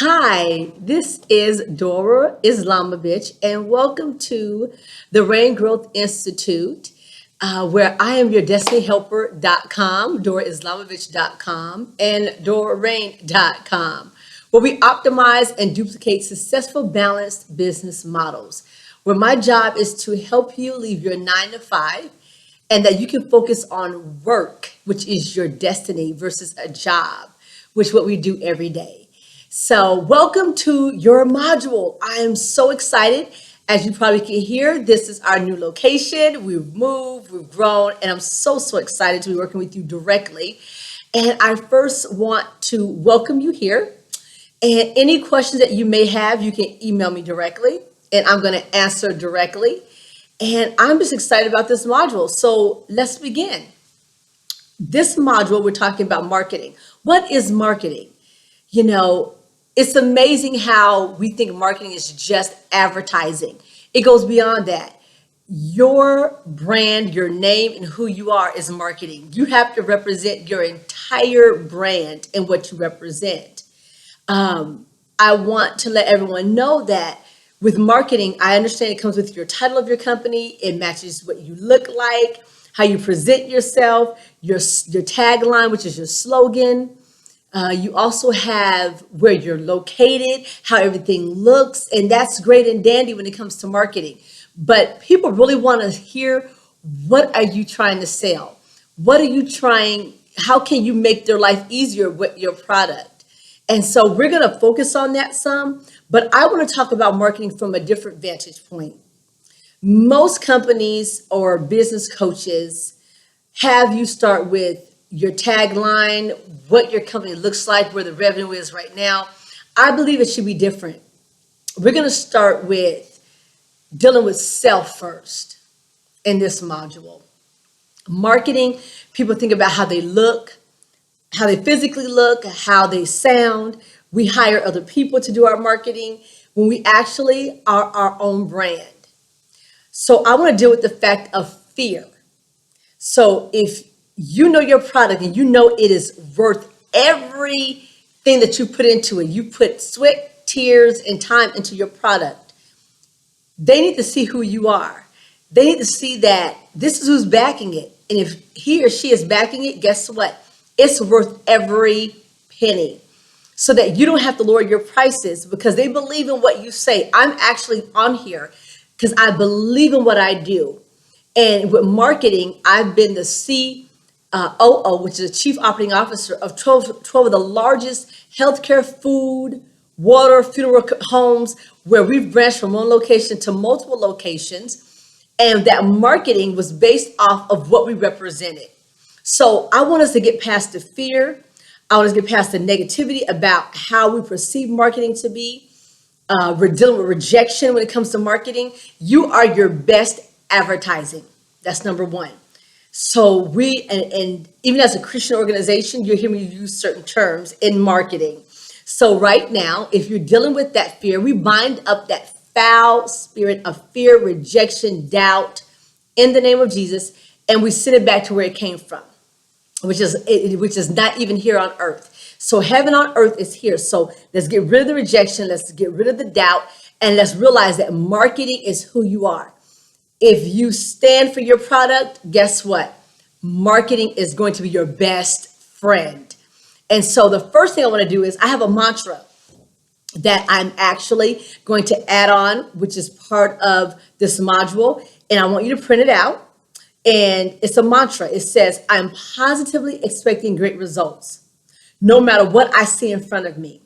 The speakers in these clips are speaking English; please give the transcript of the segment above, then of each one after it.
Hi, this is Dora Islamovich, and welcome to the Rain Growth Institute, where I am your destinyhelper.com, DoraIslamovich.com, and DoraRain.com, where we optimize and duplicate successful, balanced business models, where my job is to help you leave your 9 to 5 and that you can focus on work, which is your destiny, versus a job, which is what we do every day. So, welcome to your module. I am so excited. As you probably can hear, this is our new location. We've moved, we've grown, and I'm so excited to be working with you directly. And I first want to welcome you here. And any questions that you may have, you can email me directly, and I'm going to answer directly. And I'm just excited about this module. So, let's begin. This module, we're talking about marketing. What is marketing? You know, it's amazing how we think marketing is just advertising. It goes beyond that. Your brand, your name, and who you are is marketing. You have to represent your entire brand and what you represent. I want to let everyone know that with marketing, I understand it comes with your title of your company. It matches what you look like, how you present yourself, your tagline, which is your slogan. You also have where you're located, how everything looks, and that's great and dandy when it comes to marketing. But people really want to hear, what are you trying to sell? What are you trying? How can you make their life easier with your product? And so we're going to focus on that some, but I want to talk about marketing from a different vantage point. Most companies or business coaches have you start with your tagline, what your company looks like, where the revenue is right now. I believe it should be different. We're going to start with dealing with self first in this module. Marketing, people think about how they look, how they physically look, how they sound. We hire other people to do our marketing when we actually are our own brand. So I want to deal with the fact of fear. So if you know your product and you know it is worth everything that you put into it, you put sweat, tears, and time into your product, they need to see who you are. They need to see that this is who's backing it. And if he or she is backing it, guess what? It's worth every penny. So that you don't have to lower your prices because they believe in what you say. I'm actually on here because I believe in what I do. And with marketing, I've been the COO, which is the Chief Operating Officer of 12 of the largest healthcare, food, water, funeral homes, where we've branched from one location to multiple locations. And that marketing was based off of what we represented. So I want us to get past the fear. I want us to get past the negativity about how we perceive marketing to be. We're dealing with rejection when it comes to marketing. You are your best advertising. That's number one. So and even as a Christian organization, you'll hear me use certain terms in marketing. So right now, if you're dealing with that fear, we bind up that foul spirit of fear, rejection, doubt in the name of Jesus, and we send it back to where it came from, which is not even here on earth. So heaven on earth is here. So let's get rid of the rejection. Let's get rid of the doubt. And let's realize that marketing is who you are. If you stand for your product, guess what? Marketing is going to be your best friend. And so the first thing I want to do is I have a mantra that I'm actually going to add on, which is part of this module. And I want you to print it out. And it's a mantra. It says, I'm positively expecting great results, no matter what I see in front of me.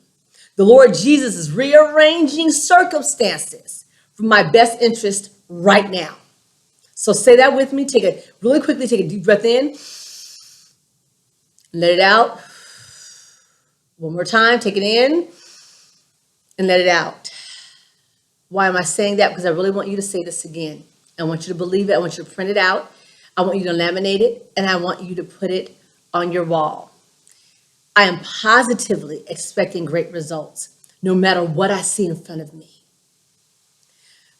The Lord Jesus is rearranging circumstances for my best interest right now. So say that with me. Take a deep breath in. Let it out. One more time. Take it in and let it out. Why am I saying that? Because I really want you to say this again. I want you to believe it. I want you to print it out. I want you to laminate it, and I want you to put it on your wall. I am positively expecting great results, no matter what I see in front of me.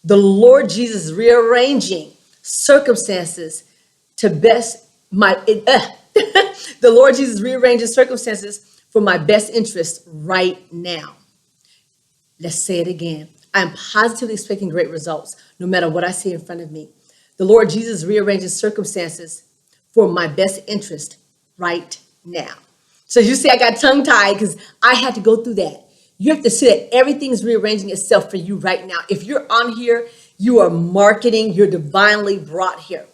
The Lord Jesus is rearranging circumstances to best my. The Lord Jesus rearranges circumstances for my best interest right now. Let's say it again. I'm positively expecting great results no matter what I see in front of me. The Lord Jesus rearranges circumstances for my best interest right now. So you see, I got tongue tied because I had to go through that. You have to see that everything's rearranging itself for you right now. If you're on here, you are marketing, you're divinely brought here.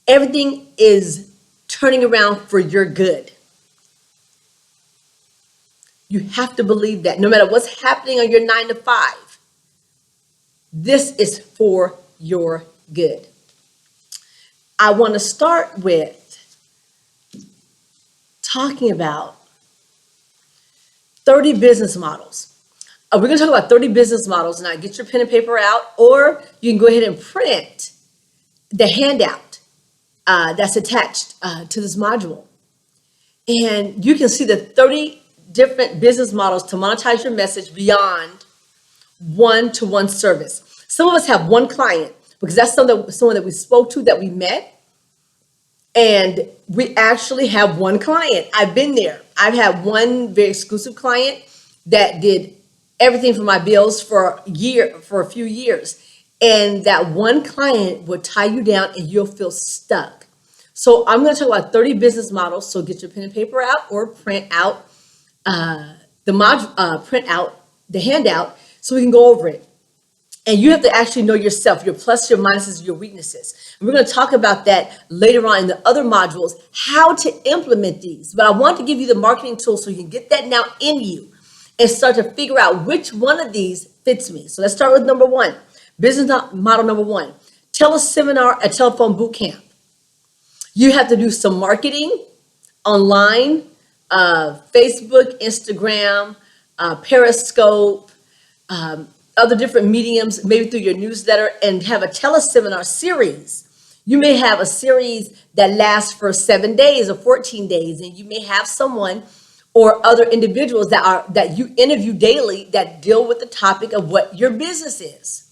Everything is turning around for your good. You have to believe that no matter what's happening on your 9 to 5, this is for your good. I want to start with talking about 30 business models. We're going to talk about 30 business models. Now, get your pen and paper out, or you can go ahead and print the handout that's attached to this module. And you can see the 30 different business models to monetize your message beyond one-to-one service. Some of us have one client because that's someone that we spoke to, that we met, and we actually have one client. I've been there. I've had one very exclusive client that did everything for my bills for a few years. And that one client will tie you down and you'll feel stuck. So I'm going to talk about 30 business models. So get your pen and paper out, or print out print out the handout so we can go over it. And you have to actually know yourself, your plus, your minuses, your weaknesses. And we're going to talk about that later on in the other modules, how to implement these. But I want to give you the marketing tools so you can get that now in you and start to figure out which one of these fits me. So let's start with number one. Business model number one, teleseminar, a telephone boot camp. You have to do some marketing online, Facebook, Instagram, Periscope, other different mediums, maybe through your newsletter, and have a teleseminar series. You may have a series that lasts for 7 days or 14 days, and you may have someone or other individuals that you interview daily that deal with the topic of what your business is.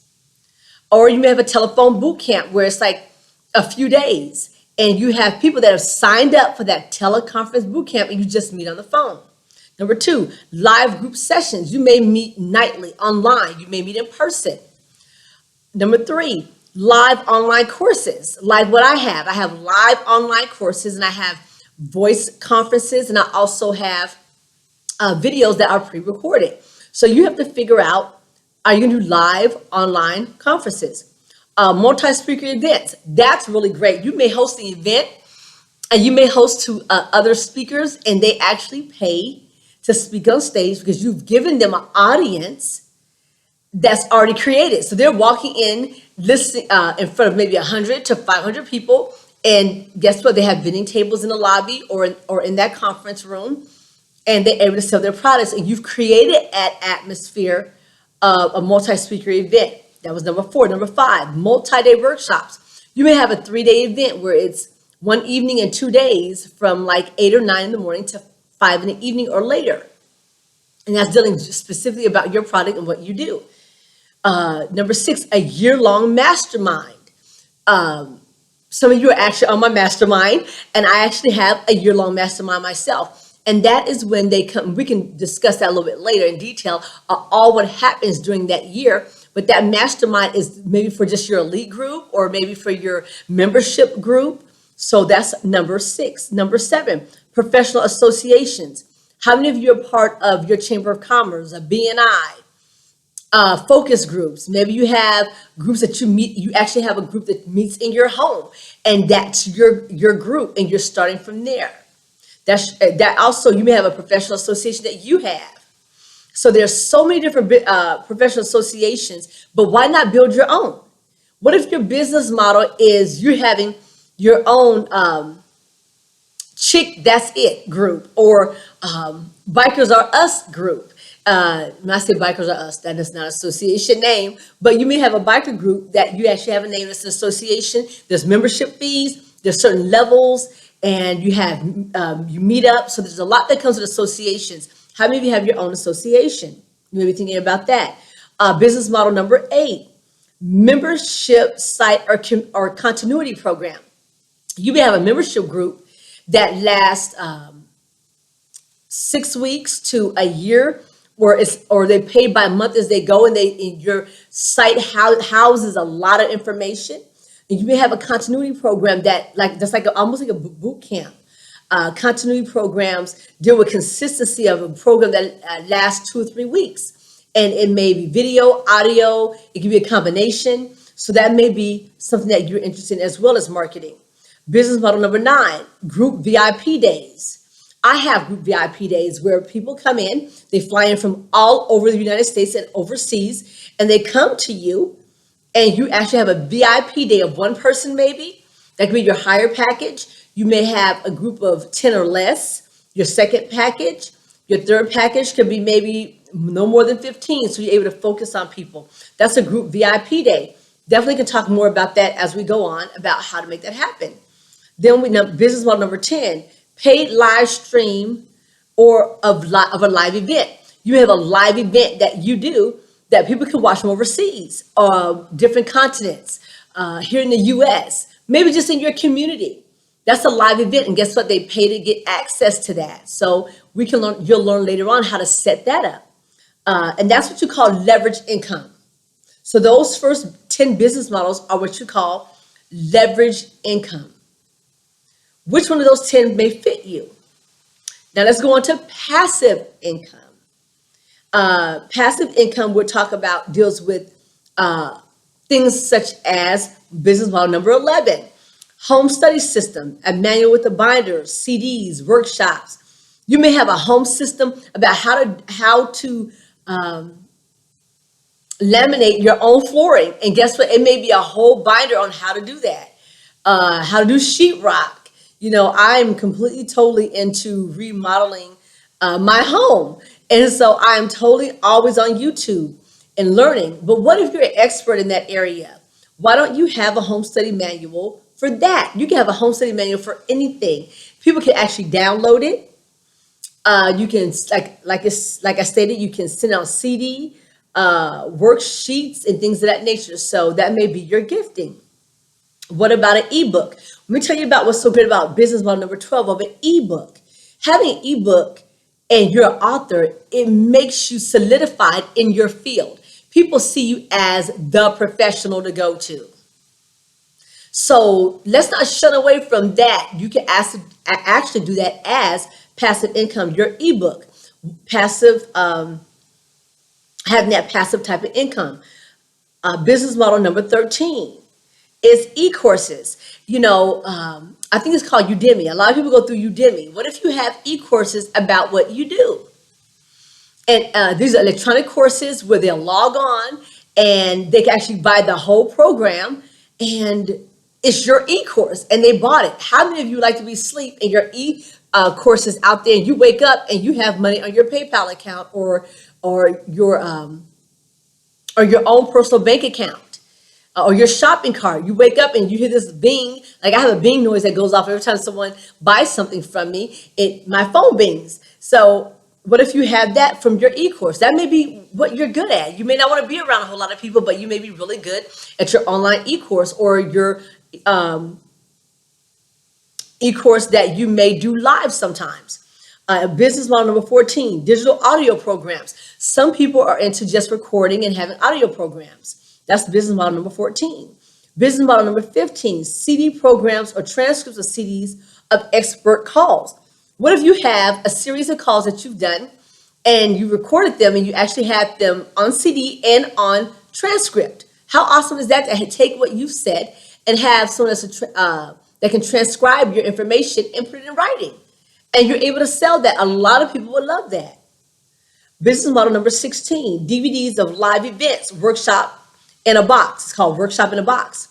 Or you may have a telephone boot camp where it's like a few days, and you have people that have signed up for that teleconference boot camp, and you just meet on the phone. Number two, live group sessions. You may meet nightly online. You may meet in person. Number three, live online courses, like what I have. I have live online courses, and I have voice conferences, and I also have videos that are pre-recorded. So you have to figure out, are you going to do live online conferences? Multi-speaker events. That's really great. You may host an event, and you may host to other speakers, and they actually pay to speak on stage because you've given them an audience that's already created. So they're walking in, listening in front of maybe 100 to 500 people. And guess what? They have vending tables in the lobby or in that conference room, and they're able to sell their products. And you've created an atmosphere of a multi-speaker event. That was number four. Number five, multi-day workshops. You may have a 3-day event where it's one evening and 2 days from like 8 or 9 in the morning to 5 in the evening or later. And that's dealing specifically about your product and what you do. Number six, a year-long mastermind. Some of you are actually on my mastermind, and I actually have a year-long mastermind myself. And that is when they come. We can discuss that a little bit later in detail, all what happens during that year. But that mastermind is maybe for just your elite group or maybe for your membership group. So that's number six. Number seven, professional associations. How many of you are part of your Chamber of Commerce, a BNI? Focus groups. Maybe you have groups that you meet. You actually have a group that meets in your home, and that's your group, and you're starting from there. That also, you may have a professional association that you have. So there's so many different professional associations, but why not build your own? What if your business model is you're having your own Chick That's It group, or Bikers Are Us group? When I say Bikers Are Us, that is not an association name, but you may have a biker group that you actually have a name that's an association. There's membership fees, there's certain levels, and you have you meet up. So there's a lot that comes with associations. How many of you have your own association? You may be thinking about that. Business model number 8, membership site or continuity program. You may have a membership group that lasts 6 weeks to a year, or they pay by month as they go, and your site houses a lot of information. And you may have a continuity program that's like almost like a boot camp. Continuity programs deal with consistency of a program that lasts 2 or 3 weeks, and it may be video, audio. It can be a combination. So that may be something that you're interested in, as well as marketing. Business model number 9, group VIP days. I have group VIP days where people come in, they fly in from all over the United States and overseas, and they come to you, and you actually have a VIP day of one person maybe. That could be your higher package. You may have a group of 10 or less, your second package. Your third package could be maybe no more than 15, so you're able to focus on people. That's a group VIP day. Definitely can talk more about that as we go on, about how to make that happen. Then business model number 10, paid live stream of a live event. You have a live event that you do that people can watch from overseas, different continents, here in the US, maybe just in your community. That's a live event, and guess what? They pay to get access to that. So you'll learn later on how to set that up. And that's what you call leverage income. So those first 10 business models are what you call leverage income. Which one of those 10 may fit you? Now let's go on to passive income. Passive income we'll talk about deals with things such as business model number 11, home study system, a manual with a binder, CDs, workshops. You may have a home system about how to laminate your own flooring, and guess what? It may be a whole binder on how to do that. How to do sheetrock. I'm completely totally into remodeling my home. And so I'm totally always on YouTube and learning. But what if you're an expert in that area? Why don't you have a home study manual for that? You can have a home study manual for anything. People can actually download it. You can, like I stated, you can send out CD, worksheets, and things of that nature. So that may be your gifting. What about an ebook? Let me tell you about what's so great about business model number 12 of an ebook. Having an ebook and you're an author, it makes you solidified in your field. People see you as the professional to go to. So let's not shun away from that. You can actually do that as passive income, your ebook, passive, having that passive type of income. Business model number 13 is e-courses. I think it's called Udemy. A lot of people go through Udemy. What if you have e-courses about what you do? And these are electronic courses where they'll log on and they can actually buy the whole program, and it's your e-course and they bought it. How many of you like to be asleep and your courses out there, and you wake up and you have money on your PayPal account or your own personal bank account? Or your shopping cart, you wake up and you hear this bing. Like I have a bing noise that goes off every time someone buys something from me. My phone bings. So what if you have that from your e-course? That may be what you're good at. You may not want to be around a whole lot of people, but you may be really good at your online e-course, or your e-course that you may do live sometimes. Business model number 14, digital audio programs. Some people are into just recording and having audio programs. That's business model number 14. Business model number 15, CD programs or transcripts of CDs of expert calls. What if you have a series of calls that you've done and you recorded them and you actually have them on CD and on transcript? How awesome is that to take what you've said and have someone that can transcribe your information and put it in writing? And you're able to sell that. A lot of people would love that. Business model number 16, DVDs of live events, workshop in a box. It's called Workshop in a Box.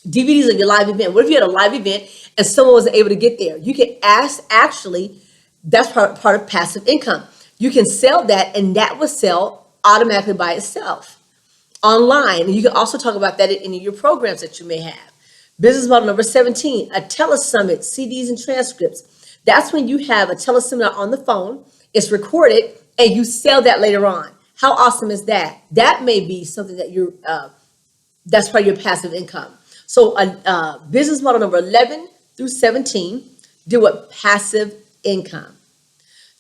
DVDs of your live event. What if you had a live event and someone wasn't able to get there? You can that's part of passive income. You can sell that, and that will sell automatically by itself online. And you can also talk about that in any of your programs that you may have. Business model number 17, a telesummit, CDs and transcripts. That's when you have a teleseminar on the phone, it's recorded, and you sell that later on. How awesome is that? That may be something that that's part of your passive income. So business model number 11 through 17 deal with passive income.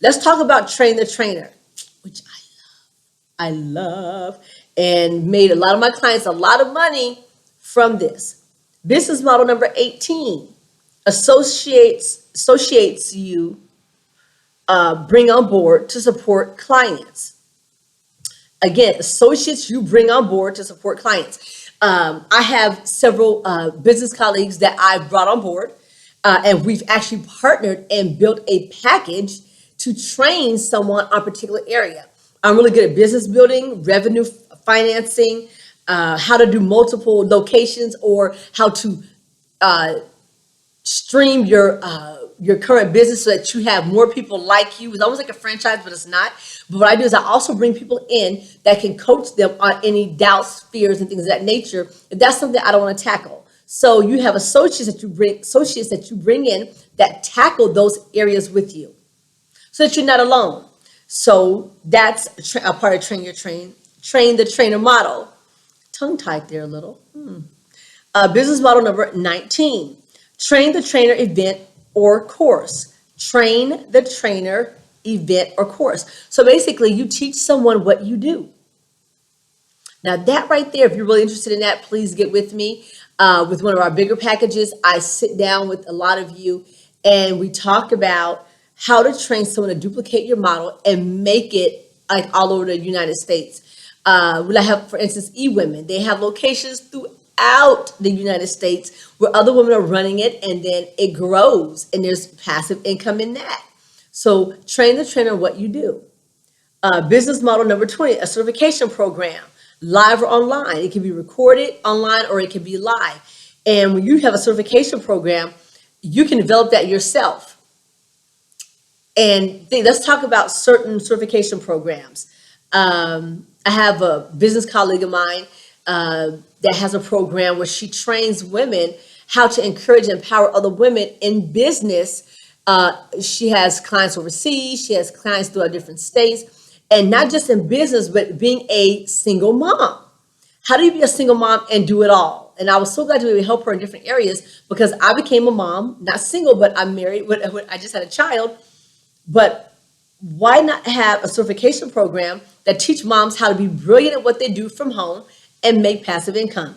Let's talk about train the trainer, which I I love, and made a lot of my clients a lot of money from this. Business model number 18, associates you bring on board to support clients. Again, associates you bring on board to support clients. I have several business colleagues that I've brought on board, and we've actually partnered and built a package to train someone on a particular area. I'm really good at business building, revenue financing, how to do multiple locations, or how to uh, stream your current business so that you have more people like you. It's almost like a franchise, but it's not. But what I do is I also bring people in that can coach them on any doubts, fears, and things of that nature. If that's something I don't want to tackle. So you have associates that you bring in that tackle those areas with you, so that you're not alone. So that's a part of train the trainer model. Tongue tied there a little. Business model number 19, train the trainer event or course. Train the trainer event or course. So basically, you teach someone what you do. Now, that right there, if you're really interested in that, please get with me with one of our bigger packages. I sit down with a lot of you and we talk about how to train someone to duplicate your model and make it like all over the United States. When I have, for instance, eWomen, they have locations throughout the United States where other women are running it, and then it grows and there's passive income in that. So train the trainer what you do. Business model number 20, a certification program, live or online. It can be recorded online or it can be live. And when you have a certification program, you can develop that yourself. And let's talk about certain certification programs. I have a business colleague of mine that has a program where she trains women how to encourage and empower other women in business. She has clients overseas, she has clients throughout different states, and not just in business, but being a single mom. How do you be a single mom and do it all? And I was so glad to be able to help her in different areas because I became a mom, not single, but I'm married. I just had a child. But why not have a certification program that teach moms how to be brilliant at what they do from home and make passive income?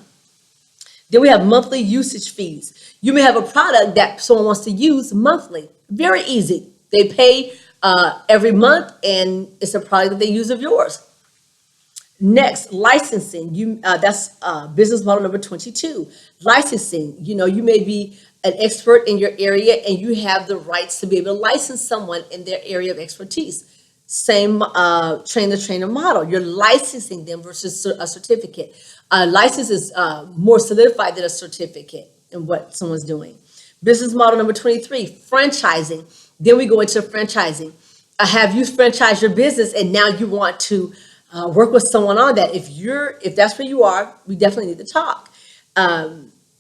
Then we have monthly usage fees. You may have a product that someone wants to use monthly. Very easy. They pay every month, and it's a product that they use of yours. Next, licensing. That's business model number 22. Licensing. You may be an expert in your area, and you have the rights to be able to license someone in their area of expertise. Same train the trainer model. You're licensing them versus a certificate. A license is more solidified than a certificate in what someone's doing. Business model number 23, franchising. Then we go into franchising. Have you franchised your business and now you want to work with someone on that? If that's where you are, we definitely need to talk.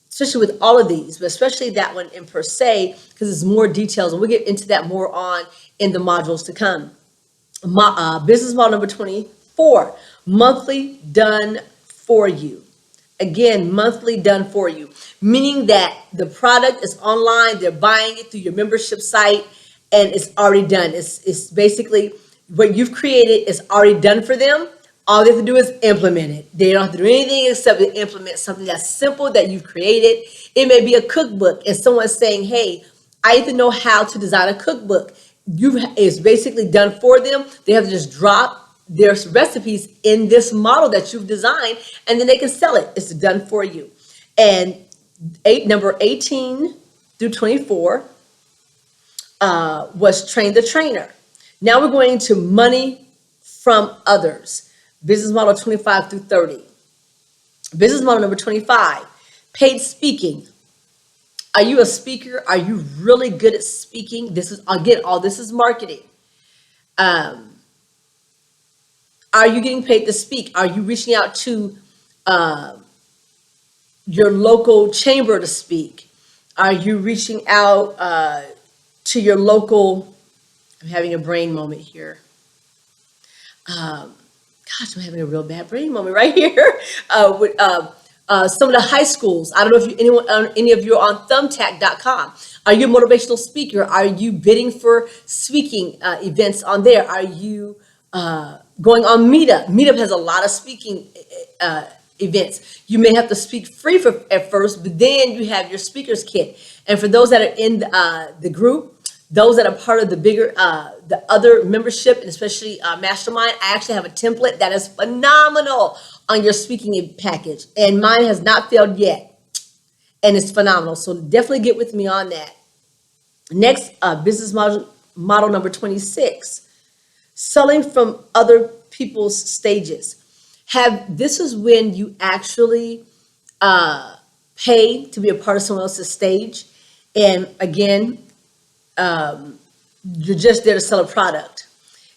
Especially with all of these, but especially that one in per se, because there's more details, and we'll get into that more on in the modules to come. Business model number 24, monthly done for you. Again, monthly done for you, meaning that the product is online, they're buying it through your membership site, and it's already done. It's basically what you've created is already done for them. All they have to do is implement it. They don't have to do anything except to implement something that's simple that you've created. It may be a cookbook, and someone's saying, hey, I need to know how to design a cookbook. It's basically done for them. They have to just drop their recipes in this model that you've designed, and then they can sell it. It's done for you. And number 18 through 24 was train the trainer. Now we're going to money from others. Business model 25 through 30. Business model number 25, paid speaking. Are you a speaker? Are you really good at speaking? This is, again, all this is marketing. Are you getting paid to speak? Are you reaching out to your local chamber to speak? Are you reaching out to your local, I'm having a brain moment here. Gosh, I'm having a real bad brain moment right here. With some of the high schools. I don't know if any of you are on thumbtack.com. Are you a motivational speaker? Are you bidding for speaking events on there? Are you going on Meetup. Meetup has a lot of speaking events. You may have to speak free at first, but then you have your speaker's kit. And for those that are in the group, those that are part of the bigger, the other membership, and especially Mastermind, I actually have a template that is phenomenal on your speaking package. And mine has not failed yet. And it's phenomenal. So definitely get with me on that. Next, business model number 26, selling from other people's stages. This is when you actually pay to be a part of someone else's stage. And again, you're just there to sell a product.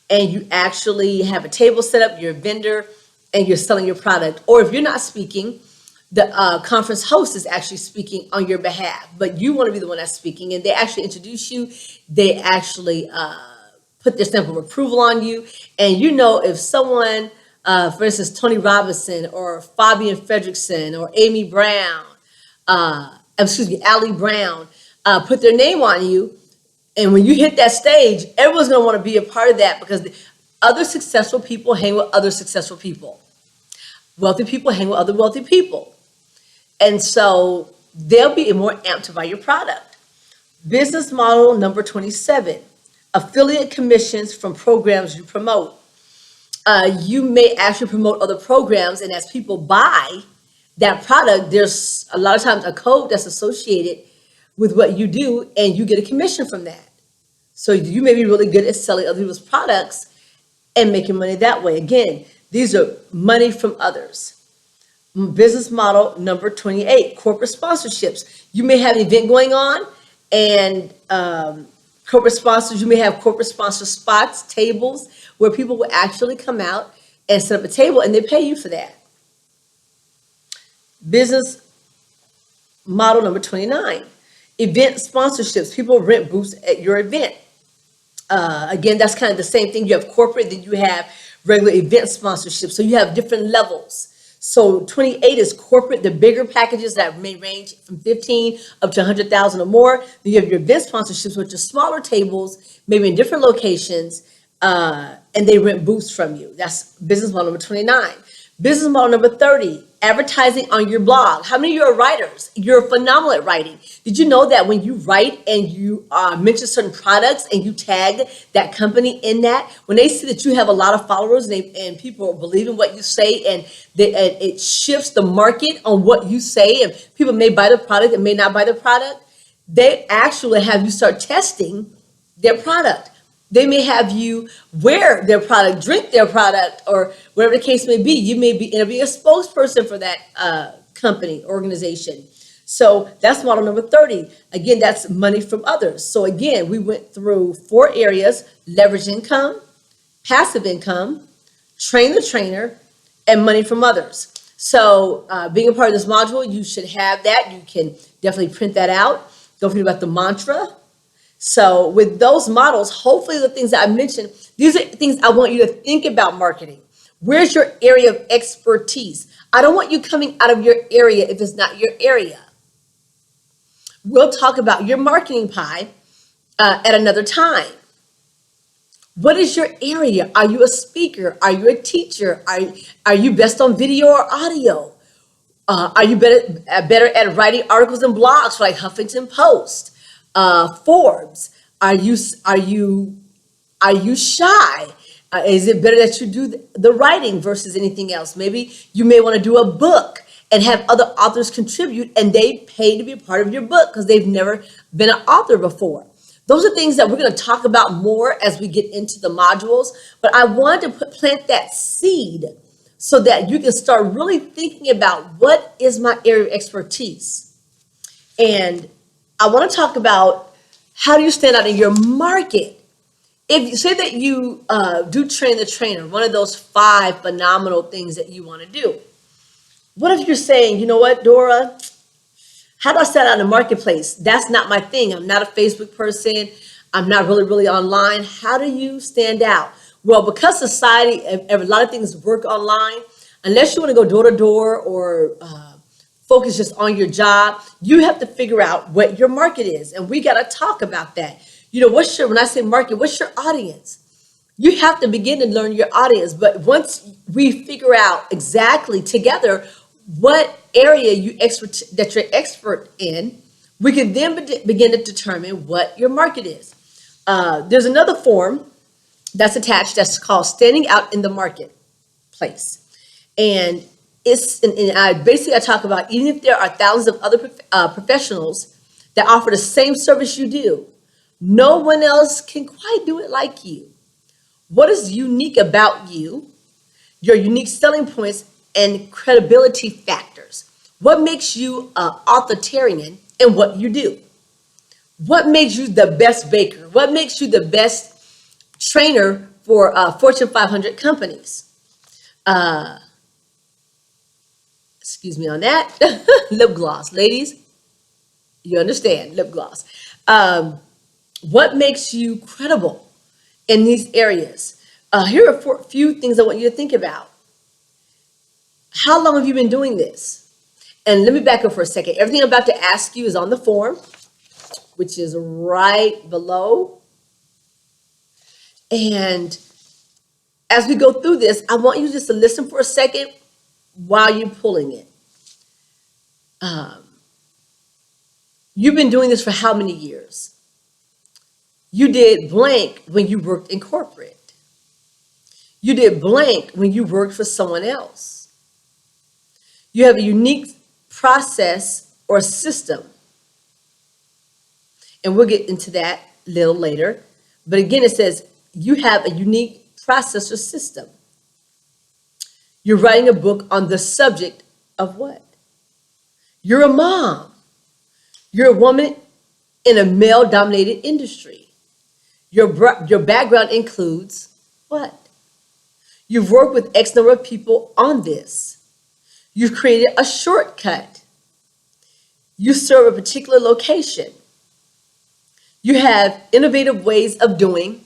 And you actually have a table set up, you're a vendor, and you're selling your product. Or if you're not speaking, the conference host is actually speaking on your behalf, but you want to be the one that's speaking, and they actually introduce you. They actually put their stamp of approval on you. And you know, if someone, for instance, Tony Robinson or Fabian Fredrickson or Amy Brown, Ali Brown, put their name on you, and when you hit that stage, everyone's going to want to be a part of that, because the other successful people hang with other successful people. Wealthy people hang with other wealthy people. And so they'll be more amped to buy your product. Business model number 27, affiliate commissions from programs you promote. You may actually promote other programs, and as people buy that product, there's a lot of times a code that's associated with what you do, and you get a commission from that. So you may be really good at selling other people's products and making money that way. Again, these are money from others. Business model number 28, corporate sponsorships. You may have an event going on, and corporate sponsors, you may have corporate sponsor spots, tables, where people will actually come out and set up a table, and they pay you for that. Business model number 29, event sponsorships. People rent booths at your event. Again, that's kind of the same thing. You have corporate, then you have regular event sponsorships. So you have different levels. So 28 is corporate, the bigger packages that may range from 15 up to 100,000 or more. Then you have your event sponsorships, which are smaller tables, maybe in different locations, and they rent booths from you. That's business model number 29. Business model number 30, advertising on your blog. How many of you are writers? You're phenomenal at writing. Did you know that when you write and you mention certain products and you tag that company in that, when they see that you have a lot of followers and people believe in what you say, and it shifts the market on what you say, and people may buy the product and may not buy the product, they actually have you start testing their product. They may have you wear their product, drink their product, or whatever the case may be. You may be a spokesperson for that company, organization. So that's model number 30. Again, that's money from others. So again, we went through 4 areas: leverage income, passive income, train the trainer, and money from others. So being a part of this module, you should have that. You can definitely print that out. Don't forget about the mantra. So with those models, hopefully the things that I mentioned, these are things I want you to think about marketing. Where's your area of expertise? I don't want you coming out of your area if it's not your area. We'll talk about your marketing pie at another time. What is your area? Are you a speaker? Are you a teacher? Are you best on video or audio? Are you better at writing articles and blogs like Huffington Post? Forbes? Are you shy? Is it better that you do the writing versus anything else? Maybe you may want to do a book and have other authors contribute, and they pay to be a part of your book because they've never been an author before. Those are things that we're going to talk about more as we get into the modules, but I wanted to plant that seed so that you can start really thinking about, what is my area of expertise? And I want to talk about, how do you stand out in your market? If you say that you do train the trainer, one of those 5 phenomenal things that you want to do. What if you're saying, you know what, Dora, how do I stand out in the marketplace? That's not my thing. I'm not a Facebook person. I'm not really online. How do you stand out? Well, because society, a lot of things work online, unless you want to go door to door or focus just on your job, you have to figure out what your market is. And we got to talk about that. You know, when I say market, what's your audience? You have to begin to learn your audience. But once we figure out exactly together what area that you're expert in, we can then begin to determine what your market is. There's another form that's attached that's called standing out in the marketplace. And I talk about, even if there are thousands of other professionals that offer the same service you do, no one else can quite do it like you. What is unique about you, your unique selling points and credibility factors? What makes you authoritarian in what you do? What makes you the best baker? What makes you the best trainer for Fortune 500 companies? Excuse me on that. Lip gloss, ladies, you understand lip gloss. What makes you credible in these areas? Here are a few things I want you to think about. How long have you been doing this? And let me back up for a second. Everything I'm about to ask you is on the form, which is right below. And as we go through this, I want you just to listen for a second while you're pulling it. You've been doing this for how many years? You did blank when you worked in corporate. You did blank when you worked for someone else. You have a unique process or system. And we'll get into that a little later. But again, it says you have a unique process or system. You're writing a book on the subject of what? You're a mom. You're a woman in a male-dominated industry. Your background includes what? You've worked with X number of people on this. You've created a shortcut. You serve a particular location. You have innovative ways of doing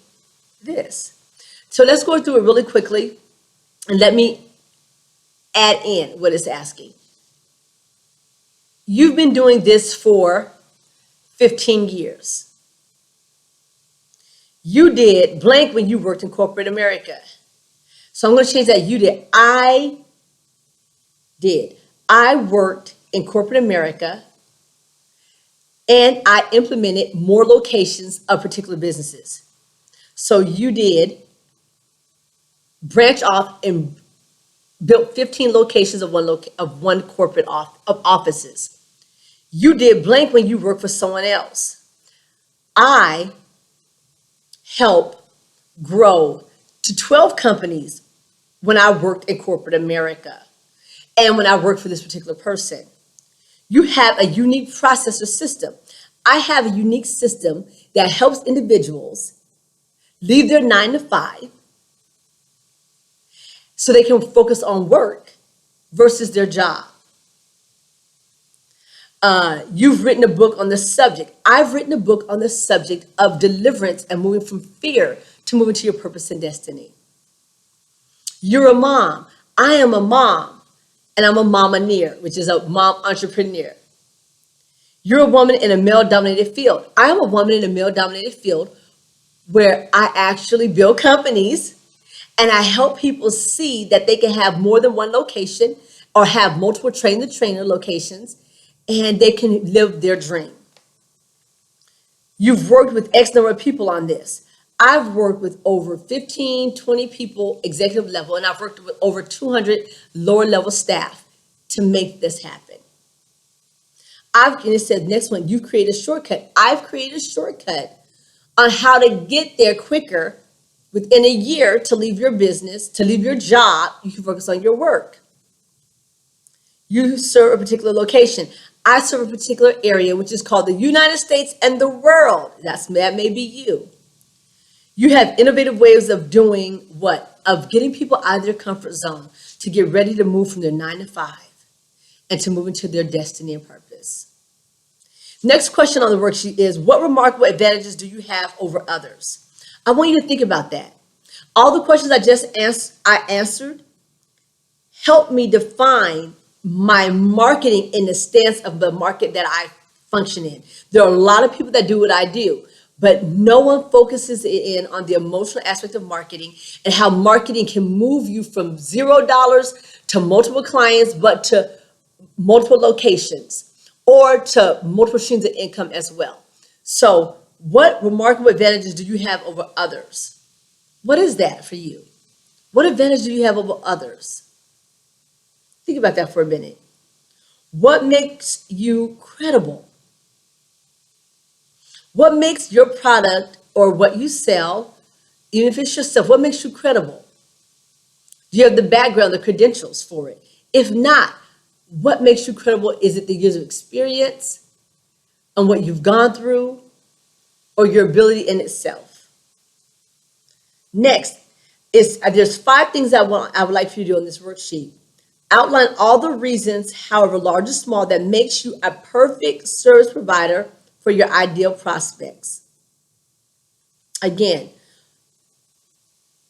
this. So let's go through it really quickly and let me add in what it's asking. You've been doing this for 15 years. You did blank when you worked in corporate America. So I'm going to change that. You did. I did. I worked in corporate America and I implemented more locations of particular businesses. So you did branch off and built 15 locations of one corporate offices. You did blank when you worked for someone else. I helped grow to 12 companies when I worked in corporate America and when I worked for this particular person. You have a unique process or system. I have a unique system that helps individuals leave their 9 to 5 so they can focus on work versus their job. You've written a book on the subject. I've written a book on the subject of deliverance and moving from fear to moving to your purpose and destiny. You're a mom. I am a mom, and I'm a momaneer, which is a mom entrepreneur. You're a woman in a male-dominated field. I am a woman in a male-dominated field where I actually build companies and I help people see that they can have more than one location or have multiple train-the-trainer locations and they can live their dream. You've worked with X number of people on this. I've worked with over 15, 20 people executive level, and I've worked with over 200 lower level staff to make this happen. And it says next one, you've created a shortcut. I've created a shortcut on how to get there quicker within a year to leave your business, to leave your job. You can focus on your work. You serve a particular location. I serve a particular area, which is called the United States and the world. That may be you. You have innovative ways of doing what? Of getting people out of their comfort zone to get ready to move from their 9 to 5 and to move into their destiny and purpose. Next question on the worksheet is, what remarkable advantages do you have over others? I want you to think about that. All the questions I answered help me define my marketing in the stance of the market that I function in. There are a lot of people that do what I do, but no one focuses in on the emotional aspect of marketing and how marketing can move you from $0 to multiple clients, but to multiple locations or to multiple streams of income as well. So, what remarkable advantages do you have over others? What is that for you? What advantage do you have over others? Think about that for a minute. What makes you credible? What makes your product or what you sell, even if it's yourself, what makes you credible? Do you have the background, the credentials for it? If not, what makes you credible? Is it the years of experience and what you've gone through, or your ability in itself? Next, there's 5 things I would like for you to do on this worksheet. Outline all the reasons, however large or small, that makes you a perfect service provider for your ideal prospects. Again,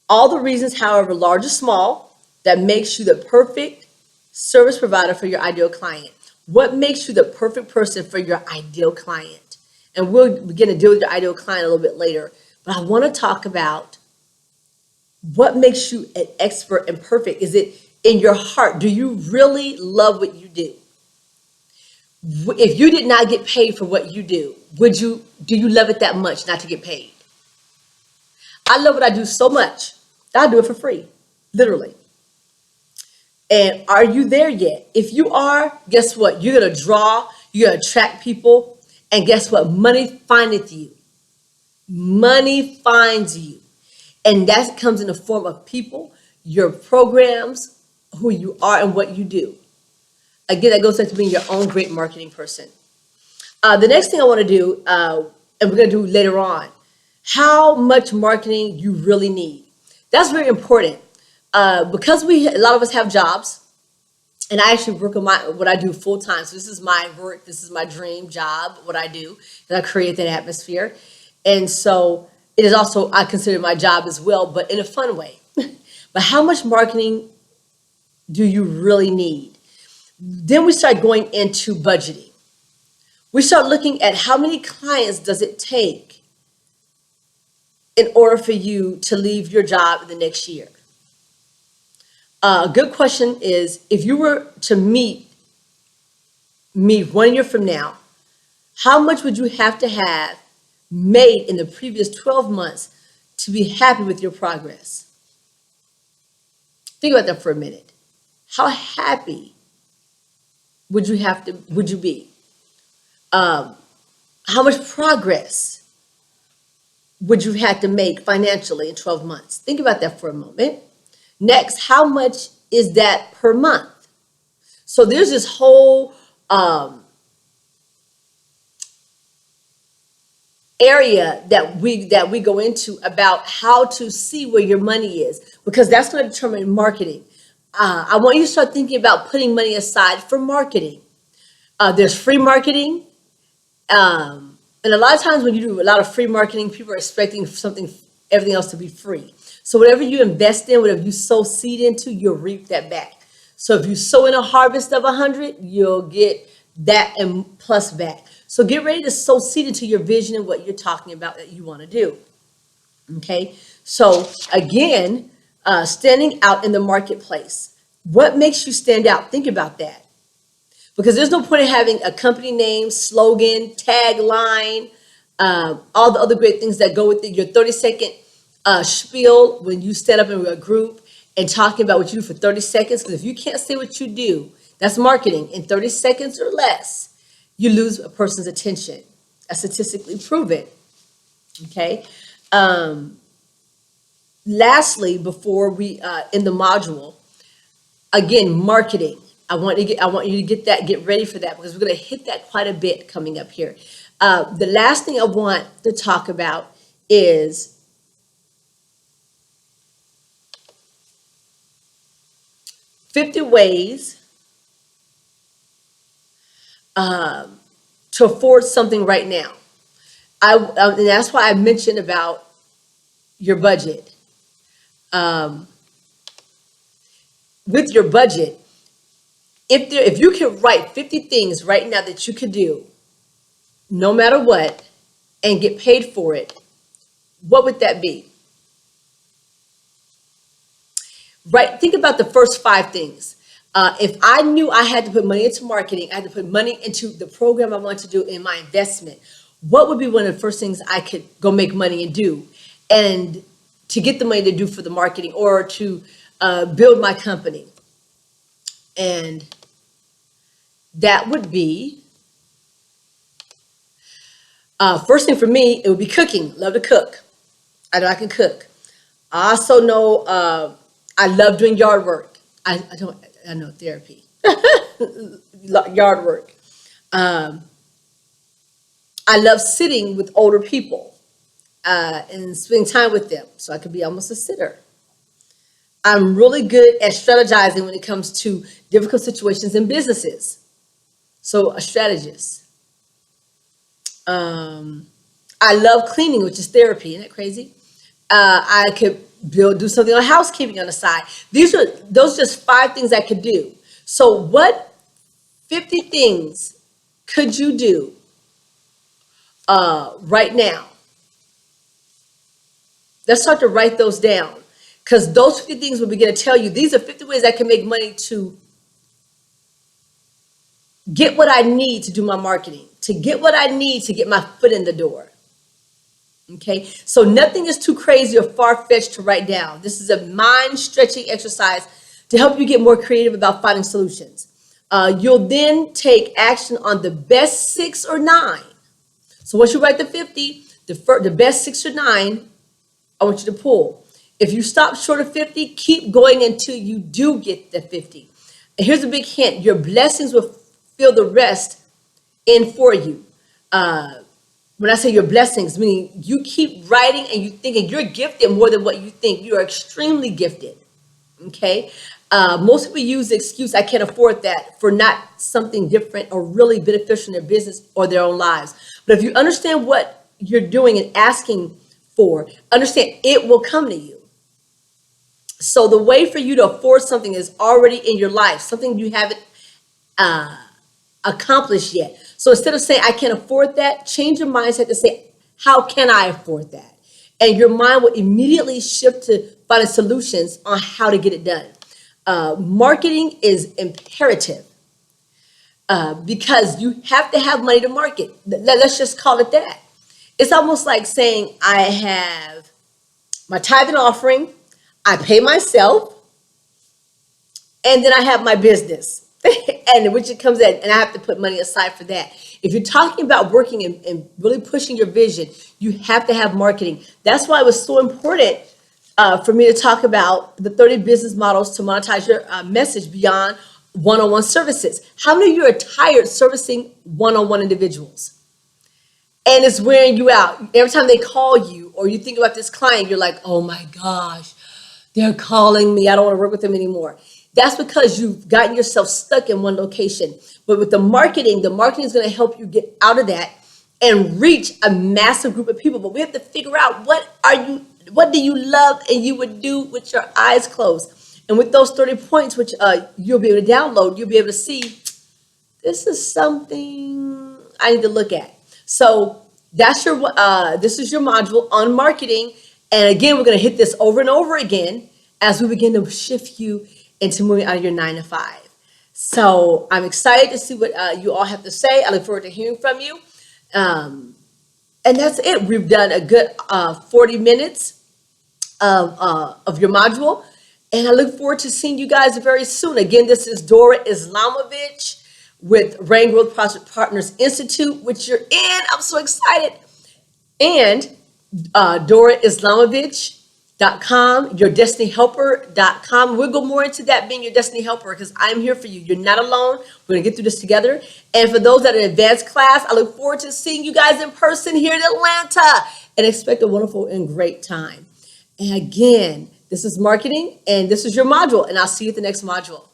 all the reasons, however large or small, that makes you the perfect service provider for your ideal client. What makes you the perfect person for your ideal client? And we'll begin to deal with your ideal client a little bit later. But I want to talk about what makes you an expert and perfect. Is it in your heart? Do you really love what you do? If you did not get paid for what you do, do you love it that much not to get paid? I love what I do so much that I do it for free, literally. And are you there yet? If you are, guess what? You're going to draw, you're going to attract people, and guess what? Money findeth you. Money finds you. And that comes in the form of people, your programs, who you are, and what you do. Again, that goes back to being your own great marketing person. The next thing I want to do, and we're going to do later on, how much marketing you really need. That's very important because a lot of us have jobs, and I actually work on what I do full time. So this is my work, this is my dream job, what I do, and I create that atmosphere. And so it is also, I consider my job as well, but in a fun way. But how much marketing do you really need? Then we start going into budgeting. We start looking at how many clients does it take in order for you to leave your job in the next year. A good question is, if you were to meet me 1 year from now, how much would you have to have made in the previous 12 months to be happy with your progress? Think about that for a minute. How happy would you be? How much progress would you have to make financially in 12 months? Think about that for a moment. Next, how much is that per month? So there's this whole area that we go into about how to see where your money is, because that's going to determine marketing. I want you to start thinking about putting money aside for marketing. There's free marketing. And a lot of times when you do a lot of free marketing, people are expecting everything else to be free. So whatever you invest in, whatever you sow seed into, you'll reap that back. So if you sow in a harvest of 100, you'll get that and plus back. So get ready to sow seed into your vision and what you're talking about that you want to do. Okay. So again, standing out in the marketplace. What makes you stand out? Think about that. Because there's no point in having a company name, slogan, tagline, all the other great things that go with it. Your 30-second spiel when you stand up in a group and talking about what you do for 30 seconds. Because if you can't say what you do, that's marketing. In 30 seconds or less, you lose a person's attention. That's statistically proven. Okay. Lastly, before we end the module, again, marketing. I want you to get ready for that, because we're going to hit that quite a bit coming up here. The last thing I want to talk about is $50 ways to afford something right now. And that's why I mentioned about your budget. With your budget, if you can write 50 things right now that you could do, no matter what, and get paid for it, what would that be? Right? Think about the first 5 things. If I knew I had to put money into marketing, I had to put money into the program I want to do in my investment, what would be one of the first things I could go make money and do? And to get the money to do for the marketing or to build my company. And that would be, first thing for me, it would be cooking. Love to cook. I know I can cook. I also know I love doing yard work. I know therapy. Yard work. I love sitting with older people and spending time with them. So I could be almost a sitter. I'm really good at strategizing when it comes to difficult situations in businesses. So a strategist. I love cleaning, which is therapy. Isn't that crazy? I could do something on housekeeping on the side. Those are just 5 things I could do. So what 50 things could you do right now? Let's start to write those down, because those 50 things will begin to tell you these are 50 ways I can make money to get what I need to do my marketing, to get what I need to get my foot in the door. Okay, so nothing is too crazy or far-fetched to write down. This is a mind-stretching exercise to help you get more creative about finding solutions. You'll then take action on the best 6 or 9. So once you write the 50, the best 6 or 9, I want you to pull. If you stop short of 50, keep going until you do get the 50. And here's a big hint. Your blessings will fill the rest in for you. When I say your blessings, meaning you keep writing and you thinking you're gifted more than what you think. You are extremely gifted. Okay. Most people use the excuse, I can't afford that, for not something different or really beneficial in their business or their own lives. But if you understand what you're doing and asking for, understand it will come to you. So the way for you to afford something is already in your life, something you haven't accomplished yet. So instead of saying, I can't afford that, change your mindset to say, how can I afford that? And your mind will immediately shift to finding solutions on how to get it done. Marketing is imperative because you have to have money to market. Let's just call it that. It's almost like saying, I have my tithe and offering, I pay myself, and then I have my business. And which it comes in, and I have to put money aside for that. If you're talking about working and really pushing your vision, you have to have marketing. That's why it was so important for me to talk about the 30 business models to monetize your message beyond one-on-one services. How many of you are tired servicing one-on-one individuals? And it's wearing you out. Every time they call you or you think about this client, you're like, oh my gosh, they're calling me. I don't want to work with them anymore. That's because you've gotten yourself stuck in one location. But with the marketing is going to help you get out of that and reach a massive group of people. But we have to figure out what do you love and you would do with your eyes closed. And with those 30 points, which you'll be able to download, you'll be able to see, this is something I need to look at. So that's this is your module on marketing. And again, we're going to hit this over and over again as we begin to shift you into moving out of your 9 to 5. So I'm excited to see what you all have to say. I look forward to hearing from you. And that's it. We've done a good 40 minutes of your module. And I look forward to seeing you guys very soon. Again, this is Dora Islamovich with Rain Growth Partners Institute, which you're in. I'm so excited. And DoraIslamovich.com, yourdestinyhelper.com. We'll go more into that being your destiny helper because I'm here for you. You're not alone. We're going to get through this together. And for those that are in advanced class, I look forward to seeing you guys in person here in Atlanta and expect a wonderful and great time. And again, this is marketing and this is your module, and I'll see you at the next module.